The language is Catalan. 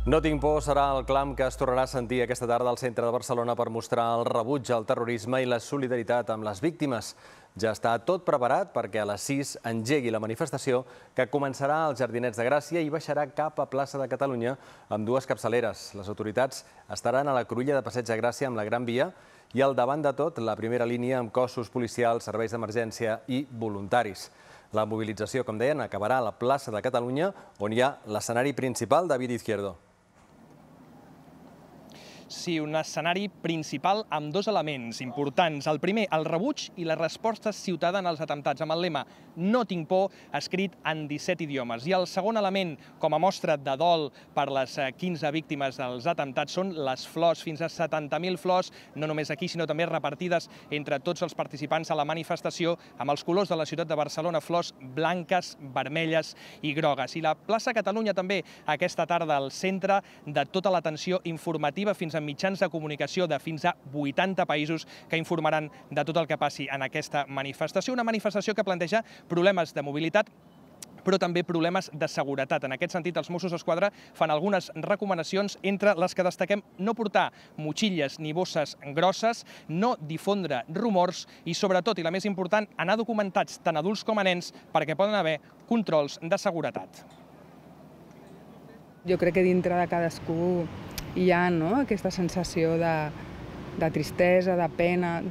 No tinc por serà el clam que es tornarà a sentir aquesta tarda al centre de Barcelona per mostrar el rebuig al terrorisme i la solidaritat amb les víctimes. Ja està tot preparat perquè a les 6 engegui la manifestació que començarà als Jardinets de Gràcia i baixarà cap a Plaça de Catalunya amb dues capçaleres. Les autoritats estaran a la cruïlla de Passeig de Gràcia amb la Gran Via i al davant de tot la primera línia amb cossos policials, serveis d'emergència i voluntaris. La mobilització, com deien, acabarà a la plaça de Catalunya, on hi ha l'escenari principal, David Izquierdo. Sí, un escenari principal amb dos elements importants. El primer, el rebuig i la resposta ciutadana als atemptats, amb el lema "No tinc por", escrit en 17 idiomes. I el segon element, com a mostra de dol per les 15 víctimes dels atemptats, són les flors, fins a 70.000 flors, no només aquí, sinó també repartides entre tots els participants a la manifestació, amb els colors de la ciutat de Barcelona, flors blanques, vermelles i grogues. I la plaça Catalunya també, aquesta tarda, al centre de tota l'atenció informativa fins a mitjans de comunicació de fins a 80 països que informaran de tot el que passi en aquesta manifestació. Una manifestació que planteja problemes de mobilitat, però també problemes de seguretat. En aquest sentit, els Mossos d'Esquadra fan algunes recomanacions, entre les que destaquem no portar motxilles ni bosses grosses, no difondre rumors i, sobretot, i la més important, anar documentats tant adults com a nens perquè poden haver controls de seguretat. Jo crec que dintre de cadascú hi ha aquesta sensació de tristesa, de pena,